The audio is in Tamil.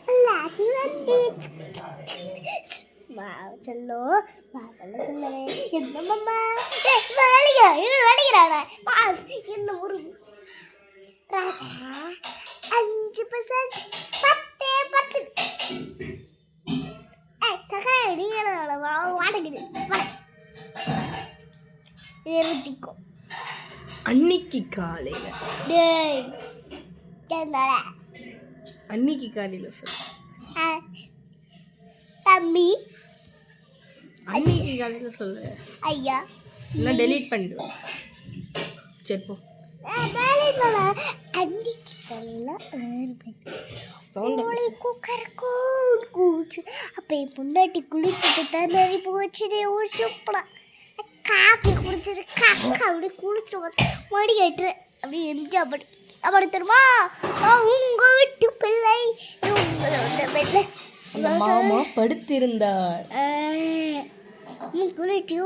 பொள்ளாச்சி வந்து சொல்லோ சொல்லவே என்னம்மா நடிக்கிறான என்ன ஒரு ராஜா 5% 10 சக்கரை நீங்க வாடகுது இருட்டிக்கும் அன்னைக்கு காலையில அன்னைக்கு காலையில சொல்லு தம்பி அன்னைக்கு காலையில சொல்லு ஐயா இல்ல டெலீட் பண்ணிடுவேன் சரி போ அன்னைக்கு காலையில சவுண்ட் கூச்சு அப்ப என் பொண்டாட்டி குளிச்சுட்டு தண்ணி போச்சு சூப்பரா காப்பி குடிச்சிட்டு காக்கா அப்படி குளிச்சு மடி கட்டு அப்படி எரிஞ்சா அப்படி தெரியுமா உங்க வீட்டு பிள்ளை உங்களோட பிள்ளை மாமா படுத்திருந்தார் குளிச்சு